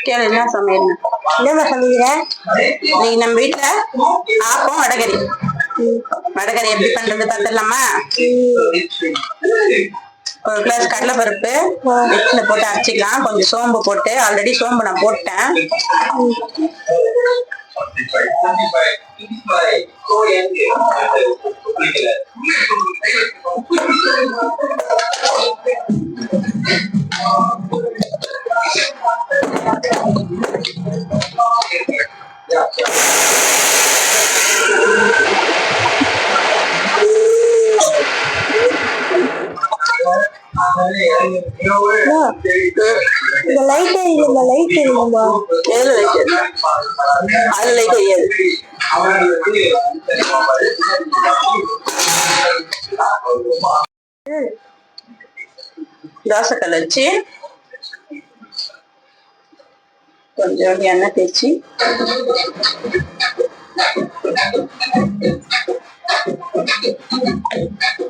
கேளு என்ன சமையல்? என்னம்மா சமைக்கிற? இன்னைக்கு நம்ம வீட்டுல ஆப்பம் வடகறி. வடகறி எப்படி பண்றது பார்த்துடலாமா? ஒரு கிளாஸ் கடலைப்பருப்பு மிக்ஸில போட்டு அரைச்சிக்கலாம். கொஞ்சம் சோம்பு போட்டு, ஆல்ரெடி சோம்பு நான் போட்டேன். இந்த லைட் எரியுமா? லைட் எரியுமா? எதுல லைட்? அது லைட் எரியாது. தோசைக்கல் வச்சு கொஞ்சம் எண்ணெய் தேய்ச்சி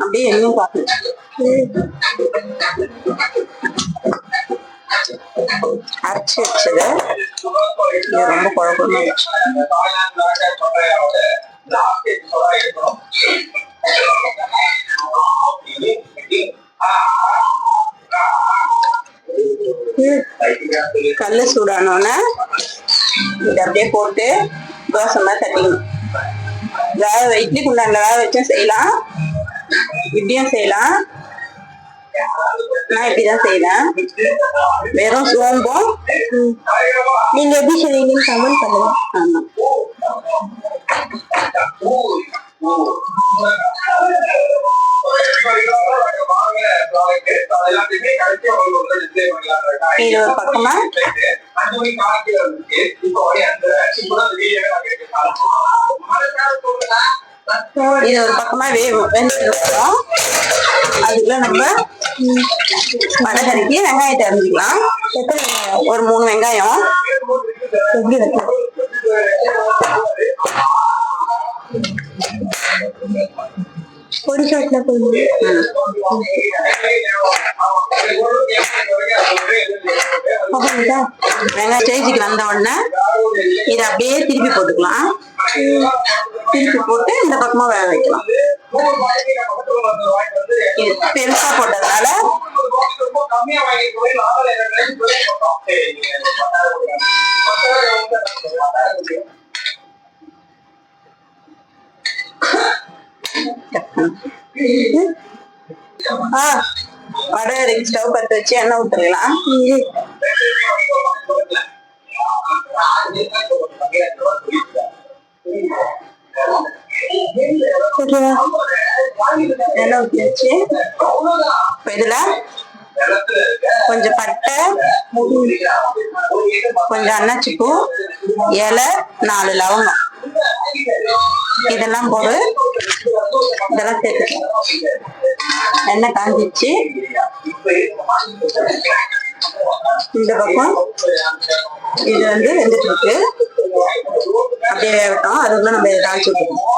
அப்படியே எண்ணெயும் பார்க்கணும். அரைச்சி வச்சது ரொம்ப குழப்பமா கல்லு சூடானோன்னு இதை அப்படியே போட்டு தோசை மாதிரி தட்டிக்கணும். இட்லி குண்டான்ல வேக வச்சும் செய்யலாம், இப்படியும் செய்யலாம். நான் இப்படிதான் செய்யறேன். வெறும் சோம்பும். நீங்க எப்படி செய்வீங்கன்னு கமெண்ட் பண்ணுங்க. ஆமா, இது ஒரு பக்கமா இது ஒரு பக்கமா வெந்துருக்கோம். அதுக்குள்ள நம்ம வடகறிக்கு வெங்காயத்தை அரிஞ்சிக்கலாம். ஒரு 3 வெங்காயம். எப்படி வைக்கலாம்? பொடி சாட்ல போடுங்க. வெங்காயம் ஸ்டேஜுக்கு வந்த உடனே இதை அப்படியே திருப்பி போட்டுக்கலாம். திருப்பி போட்டு இந்த பக்கமா வேக வைக்கலாம். இது பெருசா போட்டதுனால வடகறிக்கு ஸ்டவ் பற்ற வச்சு எண்ணெய் ஊற்றிடலாம். எண்ணெய் ஊற்றி வச்சு இப்ப இதுல கொஞ்சம் பட்டை, கொஞ்சம் அன்னாச்சிப்பூ, இலை, 4 லவங்கம் இதெல்லாம் போடு. இதெல்லாம் சேர்த்து எண்ணெய் காஞ்சிச்சு. இந்த பக்கம் இது வெந்துட்டு இருக்கு. அப்படியே வேகட்டும். அதுக்குள்ள நம்ம இதை தாளிச்சு விட்டுக்கணும்.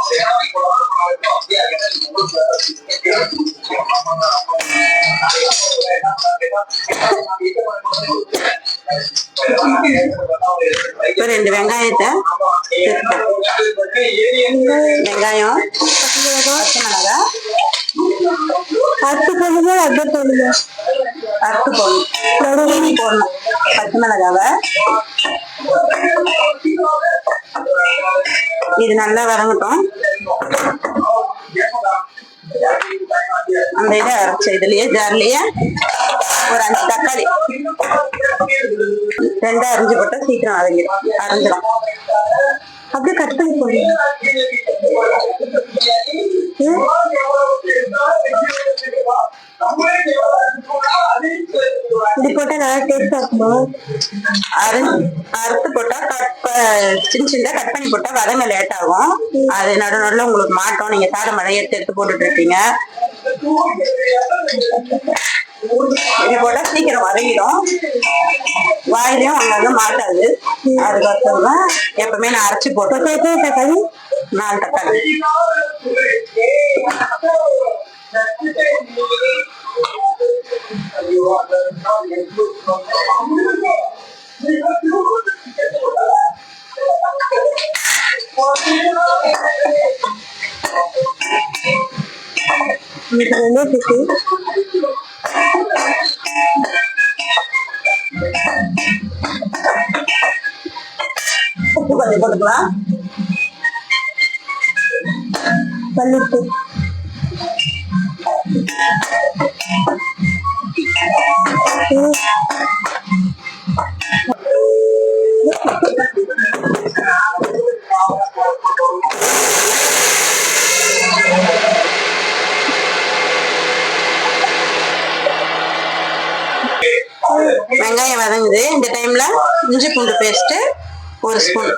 இப்ப 2 வெங்காயத்தை வெங்காயம், பச்சை மிளகா அறுத்து போடுங்க. அப்படியே போடுங்க. அறுத்து போடணும். பச்சை மிளகாவை இது நல்லா வதங்கட்டும். அந்த இதை அரைச்ச இதுலயே ஜார்லயே ஒரு 5 தக்காளி 2 அரிஞ்சு போட்டா சீக்கிரம் அரைஞ்சிடும். அப்படியே கட் பண்ணி போடுங்க. இது போட்டா நல்லா டேஸ்டா இருக்குமா? அறுத்து போட்டா சின்ன சின்ன கட் பண்ணி போட்டா வதங்க லேட் ஆகும். அது நடுநடுல உங்களுக்கு மாட்டோம். நீங்க சாத மழை எடுத்து போட்டுட்டு இருக்கீங்க. இது போட்டா சீக்கிரம் வதங்கிடும். வாயிலையும் அங்கங்க மாட்டாது. அதுக்கப்புறம் தான் எப்பவுமே நான் அரைச்சி போட்டு தக்காளி 4 தக்காளி இது வெந்துட்டு உப்பு கொஞ்சம் போட்டுக்கலாம். வந்துட்டு வெங்காயம் வதங்குது. இந்த டைம்ல இஞ்சி பூண்டு பேஸ்ட் 1 ஸ்பூன்,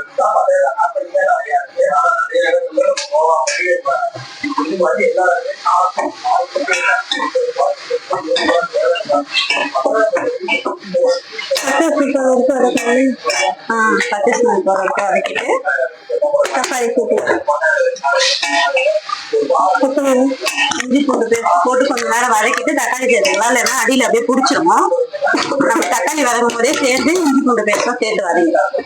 பச்சை ஸ்மெல் போற வரைக்கும் வதக்கிட்டு தக்காளி போட்டு இஞ்சி பூண்டு பேஸ்ட் போட்டு கொஞ்ச நேரம் வதக்கிட்டு தக்காளி சேர்த்துக்கலாம். இல்லைன்னா அடியில அப்படியே பிடிச்சிரும். நம்ம தக்காளி வதக்கும் போதே சேர்த்து இஞ்சி பூண்டு பேஸ்டும் சேர்த்து வதக்கிக்கலாம்.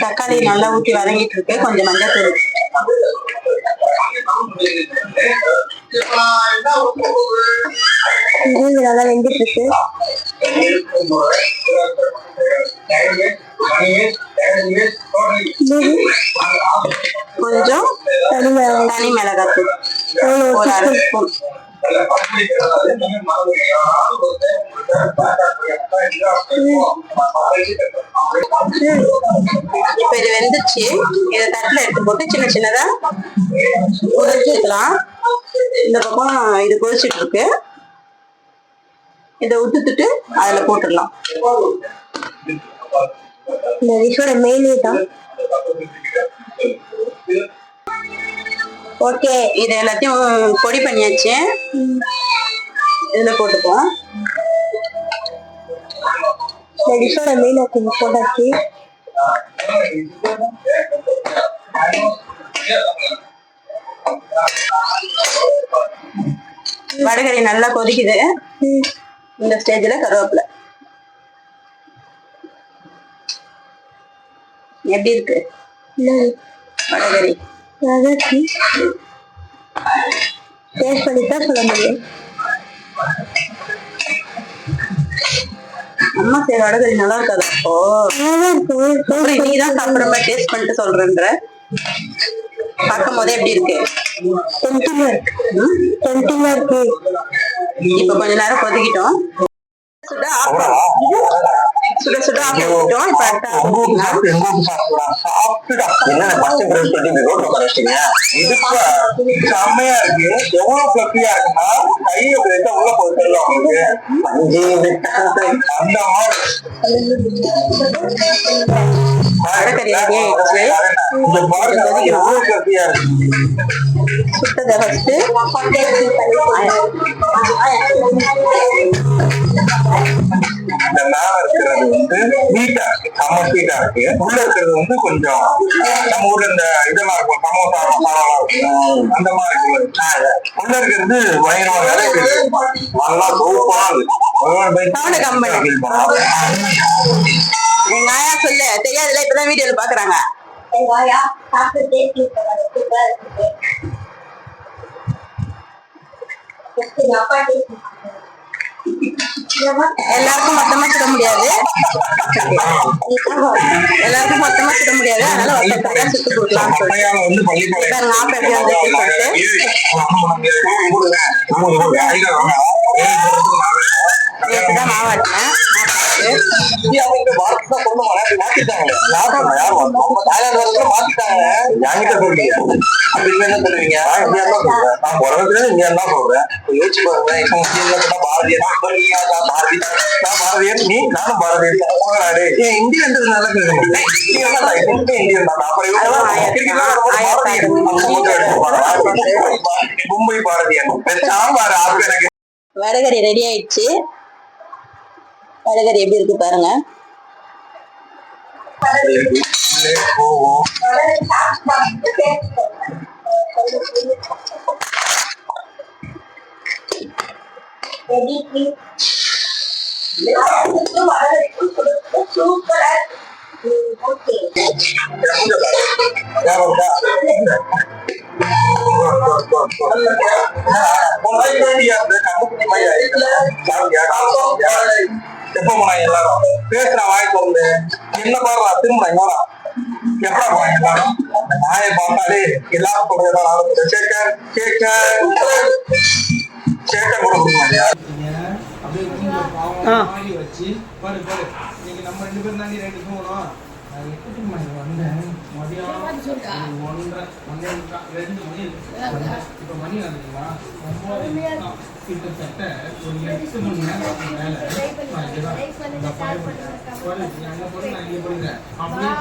தக்காளி நல்லா ஊற்றி வதங்கிட்டு இருக்கு. கொஞ்சம் மஞ்சள் தூள், இது நல்லா வெந்துட்டு இருக்கு. கொஞ்சம் தனி மிளகாத்தூள் 1 அரை ஸ்பூன். இப்ப இது வெந்துச்சு. இதை தட்டுல எடுத்து போட்டு சின்ன சின்னதா உடைச்சுக்கலாம். இந்த பக்கம் இது கொதிச்சுட்டு இருக்கு. இதை ஊத்துட்டு அதுல போட்டுடலாம். இந்த டிஷ்ஷோட மெயின் தான். ஓகே, இது எல்லாத்தையும் பொடி பண்ணியாச்சு. இதுல போட்டுப்போம். இந்த டிஷ்ஷோட மெயின் கொஞ்சம் போட்டாச்சு. வடகறி நல்லா கொதிக்குது. இந்த ஸ்டேஜ்ல கருவேப்பிலை எப்படி இருக்கு வடகறி? டேஸ்ட் பண்ணி தான் சொல்ல முடியும். அம்மா செய்யற வடகறி நல்லா இருக்காது. அப்போ நீதான் சாப்பிடுற மாதிரி டேஸ்ட் பண்ணிட்டு சொல்றேன்ற. பார்க்கும் போதே எப்படி இருக்கு? இருக்கு. இப்ப கொஞ்ச நேரம் கொதிக்கிட்டோம். சுட சுட ஆக்கிட்டோம். இப்ப செம்மையா இருக்கு. எவ்வளவு ஃபிளப்பியா இருக்குன்னா கையை உள்ள போயிடலாம் அந்த வடகறி ரெடி ஆயிடுச்சு. எவ்வளவு ஃபிளப்பியா இருக்கு. சுட்டதை ஃபர்ஸ்ட் இந்த மேல இருக்கிறது ஸ்வீட்டா இருக்கு, செம்ம ஸ்வீட்டா இருக்கு. உள்ள இருக்கிறது கொஞ்சம் நம்ம ஊர்ல இந்த இதெல்லாம் இருக்கும், சமோசா மசாலா இருக்கும், அந்த மாதிரி இருக்கு. உள்ள இருக்கிறது பயங்கரமா வேலை நல்லா சூப்பரா இருக்கு. எங்க ஆயா சொல்லு தெரியாதுல, இப்பதான் வீடியோல பாக்குறாங்க. எல்லாருக்கும் மொத்தமா சுட முடியாது. எல்லாருக்கும் மொத்தமா சுட முடியாது. அதனால ஒருத்தருக்காக சுட்டு கொடுக்கலாம் சொல்லிட்டு ஆப் எப்படி வந்துச்சு சொல்லிட்டு மாவாட்டினேன். மும்பை பாரதியன் வடகறி ரெடி ஆயிடுச்சு. வடகறி எப்படி இருக்கு பாருங்க. சூப்பரா ஓகே எப்ப போனாங்க எல்லாரும் பேசுற வாய் பொருள் என்ன பாடுறா திரும்ப எப்படா போனாங்க எல்லாரும் நாயை பார்த்தாலே எல்லாரும் சொல்றதா கேட்க கேட்க கேட்க கூட கொடுங்க அப்படியே மூஞ்சில பாவம் மாதிரி வச்சு பாரு பாரு நீங்க நம்ம 2 பேரும் தாண்டி 2 போகணும். நான் எப்படி வந்தேன் மதியம் 1:30 2 மணி இப்ப மணி வந்துங்களா 9 கிட்டத்தட்ட ஒரு 8 மணி நேரம் மேல நான் இங்கதான் அங்க போடுறேன் நான் இங்க போடுறேன் அப்படியே